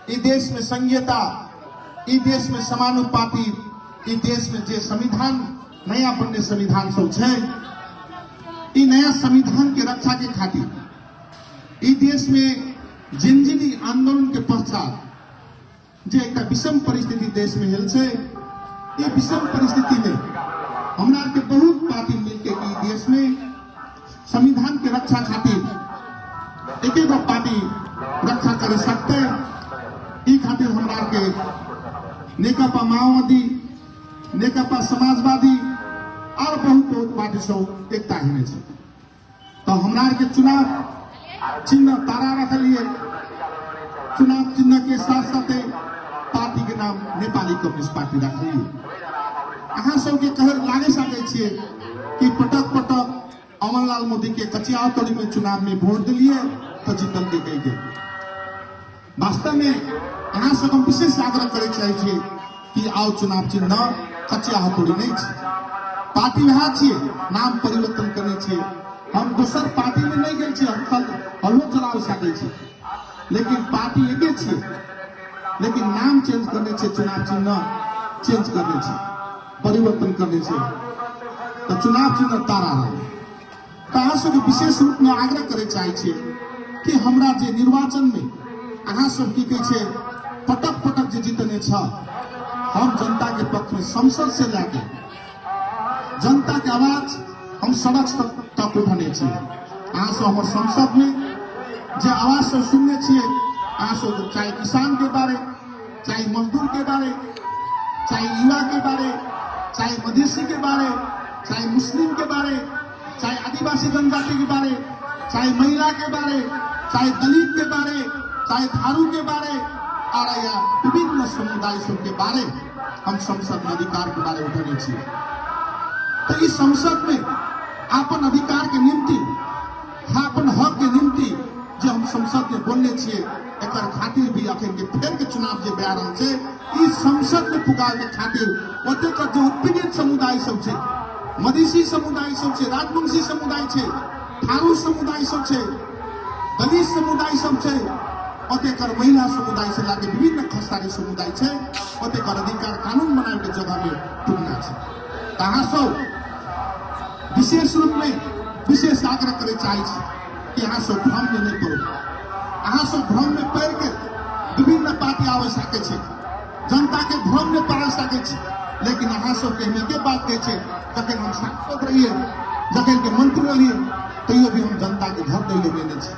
ई देश में संघीयता, ई देश में समानुपाती, ई देश में जे संविधान नया बनने संविधान सब है, ई नया संविधान के रक्षा के खातिर ई देश में जिनजिनी आंदोलन के पश्चात जे एक विषम परिस्थिति देश में हिल से, ये विषम परिस्थिति में हमरा के बहुत पार्टी मिलके ई देश में संविधान के रक्षा खातिर एक पार्टी रक्षा कर सकते, ई खातिर हमरा के नेकपा माओवादी, नेकपा समाजवादी और बहुत पार्टी सब एकता हिने छे। तो हमरा के चुनाव चिन्ह तारा रखलिए, चुनाव चिन्ह के साथ साथ पार्टी के नाम नेपाली कम्युनिस्ट पार्टी रखलिए। अहाँ सबके कहे लागे सके छिए कि पटक पटक अमरलाल मोदी के कचियातली में चुनाव में वोट दिलिए तो जीतल के गई। वास्तव में अहाँ सब हम विशेष आग्रह करे चाहे छिए कि आओ चुनाव चिन्ह कचियातली नहीं छे, पार्टी वह छिए, नाम परिवर्तन करने छिए। हम दोसर पार्टी में नहीं गए छिए, हम हल्लो चलाव सके छिए, लेकिन पार्टी एके छिए, लेकिन नाम चेंज करने छिए, चुनाव चिन्ह चेंज करने छिए, परिवर्तन करने छिए। तो चुनाव चिन्ह तारा रहे। तो अहाँ सब विशेष रूप में आग्रह करे चाहे छिए कि हमरा जे निर्वाचन में अहाँ सब की कहे छे पटक पटक जे जीतने छ, हम जनता के पक्ष में संसद से लेके जनता के आवाज हम सड़क तक उठाने छिए। अहाँ सब हमर संसद में जे आवाज सब सुनने छिए, अहाँ सब चाहे किसान के बारे, चाहे मजदूर के बारे, चाहे युवा के बारे, चाहे मधेसी के बारे, चाहे मुस्लिम के बारे, चाहे आदिवासी जनजाति के बारे, चाहे महिला के बारे, चाहे दलित के बारे, चाहे थारू के बारे और या विभिन्न समुदाय सब के बारे हम संसद में अधिकार के बारे उठाने छिए। तो इस संसद में अपन अधिकार के निम्ति, अपन हक के निम्ति जो हम संसद में बोलने छिए, एकर खातिर भी अखन के फेर के चुनाव जे भए रहल छे, इस संसद में पुकार के खातिर ओते का जो उत्पीड़ित समुदाय सब छे, मधेसी समुदाय सब छे, राजवंशी समुदाय छे, थारू समुदाय सब छे, दलित समुदाय सब छे, ओते कर महिला समुदाय से लाके विभिन्न खसारी समुदाय छे, ओते कर अधिकार कानून बनाए के जगह में टुकना छे। कहाँ सब विशेष रूप में विशेष आग्रह करे चाहे कि अहाँ सब भ्रम में नहीं पड़ो। अहाँ सब भ्रम में पड़ के विभिन्न पार्टी आवे सके छे, जनता के भ्रम में पड़ सके छे, लेकिन अहाँ सब के के बात कहे छे जखन हम सांसद रहिए, जखन के मंत्री रहिए, तैयो भी हम जनता के घर दैले देने छे।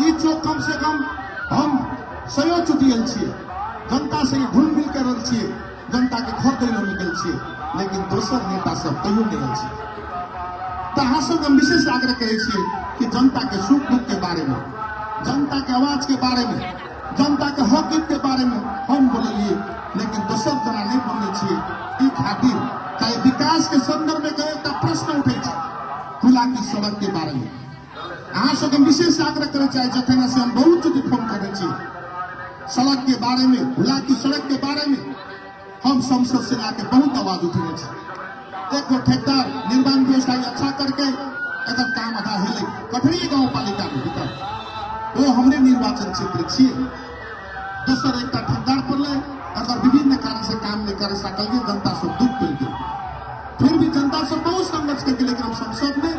ई चो कम से कम हम सयो चुटियल छिए, जनता से घुल मिल कर रहल छिए, जनता के घर दैले में गेल छिए, लेकिन दोसर नेता सब तैयो नहीं रहल छिए। तो अहाँ सब हम विशेष आग्रह करे छिए कि जनता के सुख दुख के बारे में, जनता के आवाज के बारे में, जनता के हक के बारे में हम बोलिए, लेकिन दोसर जना नहीं बोलने छिए। ई खातिर चाहे विकास के संदर्भ में कहे तो प्रश्न उठे छे, खुला की सड़क के बारे में अहाँ सब हम विशेष आग्रह करे चाहे, जखन से हम बहुत चुकी फोन करे छिए, सड़क के बारे में, खुला की सड़क के बारे में हम संसद से लाके बहुत आवाज उठेने छे। एक ठेकेदार निर्माण व्यवस्था अच्छा करके एक काम आधा हेले कठरी गाँव पालिका में भीतर, वो हमरे निर्वाचन क्षेत्र छे। दोसर एक ठेकेदार पड़े, अगर विभिन्न कारण से काम नहीं कर सकल, जनता सब दुख मिल गई, फिर भी जनता सब बहुत संघर्ष करके, लेकिन हम संसद में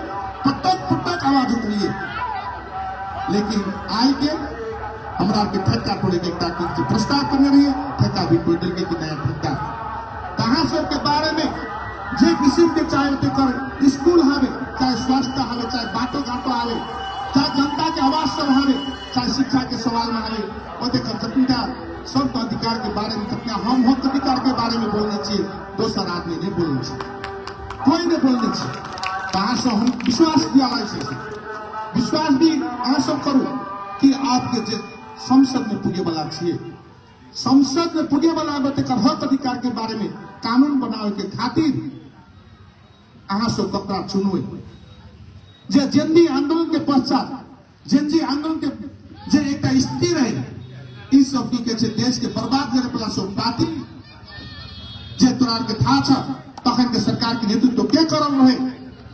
पटक पटक आवाज उठलिए, लेकिन आई के हमरा के ठेका पड़े के प्रस्ताव करने रहिए, ठेका भी कोई दिल के नया ठेका कहाँ सब के बारे में जे किसी के चाहे कर स्कूल हावे, चाहे स्वास्थ्य हावे, चाहे बाटो घाटो हावे, चाहे जनता के आवाज सब हावे, चाहे शिक्षा के सवाल में हावे, ओते कंसपिटा सब अधिकार के बारे में सत्या हम हक अधिकार के बारे में बोलने चाहिए, दोसर आदमी नहीं बोलने चाहिए, कोई नहीं बोलने चाहिए। कहाँ से हम विश्वास दिया विश्वास भी अहाँ सब करू कि आपके जे संसद में पुगे वाला छिए, संसद में पुगे वाला हक अधिकार के बारे में कानून बनावे के खातिर अहाँ सब कपड़ा चुनवे। जे जेनजी आंदोलन के पश्चात, जेनजी आंदोलन के जे एक स्थिति रहे, ई सब की के देश के बर्बाद करे वाला सब पार्टी जे तोरा के था छ, तखन के सरकार के नेतृत्व के करल रहे,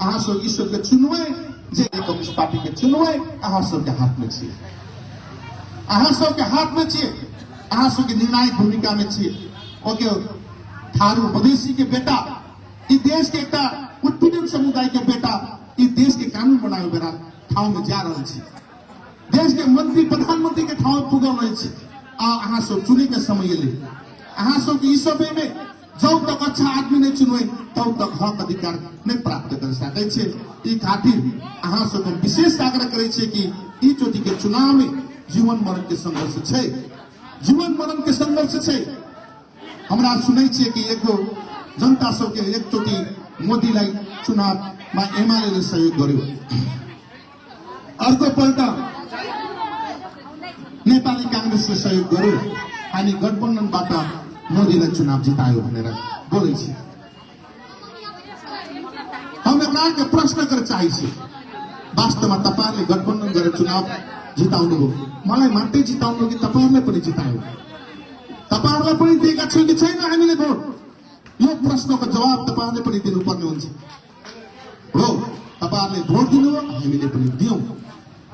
अहाँ सब ई सब के चुनवे, जे कम्युनिस्ट पार्टी के चुनवे, अहाँ सब के हाथ में छिए, अहाँ सब के हाथ में छिए। अहाँ सबके निर्णायक भूमिका में छिए ओके थारू मधेसी के बेटा ई देश के एकटा उत्पीड़ित समुदाय के बेटा ई देश के कानून बनावे बेरा ठाव में जा रहल छी देश के मंत्री प्रधानमंत्री के ठाव पुगल रहे छी अहाँ सब चुने के समय ले अहाँ सब ई सब में जब तक अच्छा आदमी नहीं चुनवे तब तक हक अधिकार नहीं प्राप्त कर सके छे ई खातिर अहाँ सब विशेष आग्रह करे छे कि ई चोटी के चुनाव में जीवन मरण के संघर्ष छे जीवन मरण के संघर्ष छे हमरा सुनै छे कि एगो जनता सब के एक चोटी मोदी लाई चुनाव में एमाले ने सहयोग गर्यो अर्को पल्ट नेपाली कांग्रेस ले सहयोग गर्यो अनि गठबन्धनबाट मोदीलाई चुनाव जितायो भनेर बोलै छी हम एउटा के प्रश्न गर्न चाहन्छे वास्तवमा तपाईहरुले गठबन्धन गरेर चुनाव जिताउनु हो मलाई मात्रै जिताउनु कि तपाईहरुले पनि जितायो तपाईहरुले पनि दिएका छन् कि छैन हामीले भोट यो प्रश्नको जवाब तपाईहरुले पनि दिनुपर्ने हुन्छ हो तपाईहरुले भोट दिनु हो हामीले पनि दियौं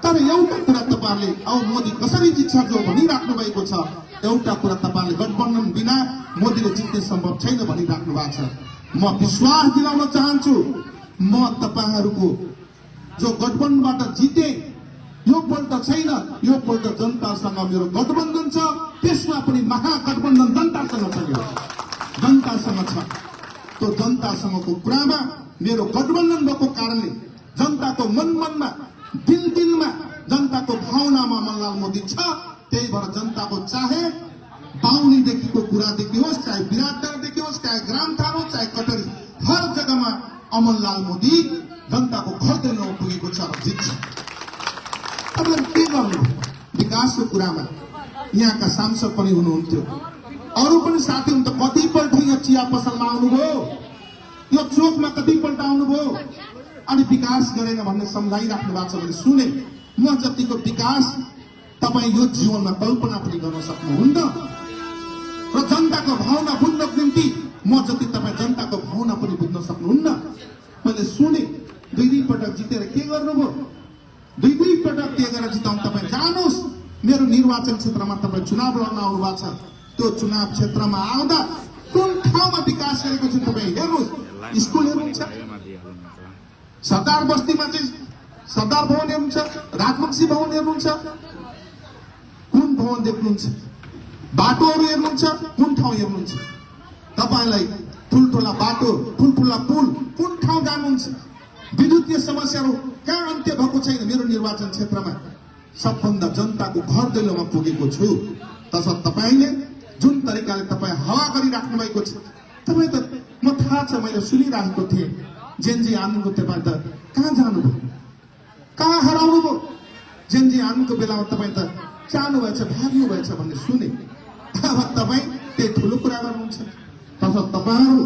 तर एउटा कुरा तपाईहरुले औ मोदी कसरी जित्छ जो भनिराख्नु भएको छ एउटा कुरा तपाईहरुले गठबन्धन बिना मोदीले जित्ने सम्भव छैन भनिराख्नु भएको छ म विश्वास दिलाउन चाहन्छु म तपाईहरुको जो गठबन्धनबाट जिते यो पल्ट छैन यो पल्ट जनतासँग मेरो गठबन्धन छ त्यसमा पनि महागठबन्धन जनतासँग छ यो जनतासँग छ त्यो जनतासँगको कुरामा मेरो गठबन्धन भएको कारणले जनताको मनमनमा दिल-दिलमा जनताको भावनामा मनलाल मोदी छ त्यही भएर जनताको चाहे बाहुनीदेखिको कुरादेखि होस् चाहे विराटनगरदेखि होस् चाहे ग्रामथार होस् चाहे कटरी हर जग्गामा अमरलाल मोदी जनताको घर दैलो पुगेको छ र जित्छ अब के गर्नु विकासको कुरामा यहाँका सांसद पनि हुनुहुन्थ्यो अरू पनि साथी हुन् त कतिपल्ट यहाँ चिया पसलमा आउनुभयो यो चोकमा कतिपल्ट आउनुभयो अनि विकास गरेन भन्ने सम्झाइराख्नु भएको छ भने सुने म जतिको विकास तपाई यो जीवनमा कल्पना पनि गर्न सक्नुहुन्न र जनताको भावना बुझ्नको निम्ति म जति तपाई जनताको भावना पनि बुझ्न सक्नुहुन्न मैले सुने दुई पटक जितेर के गर्नुभयो दुई पटक के गरेर जिताउनु तपाई जानुहोस् मेरो निर्वाचन क्षेत्रमा तपाई चुनाव लड्न आउनु भएको छ त्यो चुनाव क्षेत्रमा आउँदा कुन ठाउँमा विकास गरेको छ तपाई हेर्नुहोस् स्कुल हेर्नुहुन्छ सरदार बस्तीमा चाहिँ सरदार भवन हेर्नुहुन्छ राजवंशी भवन हेर्नुहुन्छ कुन भवन देख्नुहुन्छ बाटोहरू हेर्नुहुन्छ कुन ठाउँ हेर्नुहुन्छ तपाईलाई ठुलठुला बाटो ठुलठुला पुल कुन ठाउँ जानुहुन्छ विद्युतीय समस्याहरू कहाँ अन्त्य भएको छैन मेरो निर्वाचन क्षेत्रमा सबभन्दा जनताको घर दैलोमा पुगेको छु तसर्थ तपाईले जुन तरिकाले तपाई हवा गरिराख्नु भएको छ तपाई त म थाहा छ मैले सुनिरहेको थिएँ जेनजी आन्दोलनको तपाईँ त कहाँ जानुभयो कहाँ हराउनु भयो जेनजी आन्दोलनको बेलामा तपाईँ त जानु भएछ भाग्नु भएछ भन्ने सुने अब तपाईँ त्यही ठुलो कुरा गर्नुहुन्छ तसर्थ तपाईँहरू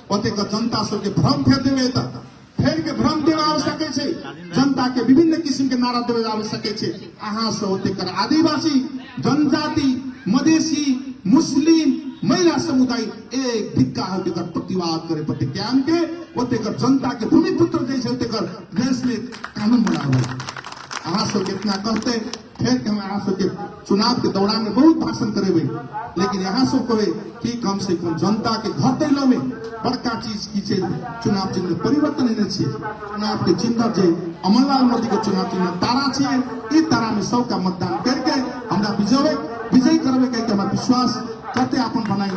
कतिका जनता सबके भ्रम फेर्दै त फेर के भ्रम देवे आवश्यक है जनता के विभिन्न किस्म के नारा देवे आवश्यक है अहाँ से होते कर आदिवासी जनजाति मधेसी मुस्लिम महिला समुदाय एक धिक्का होकर प्रतिवाद करे प्रतिज्ञान के होते कर जनता के भूमिपुत्र जैसे होते कर देश में कानून बना हुआ अहाँ सब इतना कहते फिर के हम अहाँ सब के चुनाव के दौरान में बहुत भाषण करे हुए लेकिन यहाँ सब कहे कि कम से कम जनता के घर दैलो में बड़का चीज की चुनाव चिन्ह परिवर्तन होने चुनाव के चिन्ह जे अमरलाल मोदी के चुनाव चिन्ह तारा छे तारा में सबका मतदान करके हमरा विजय करबे करके हमारा विश्वास करते अपन बनाई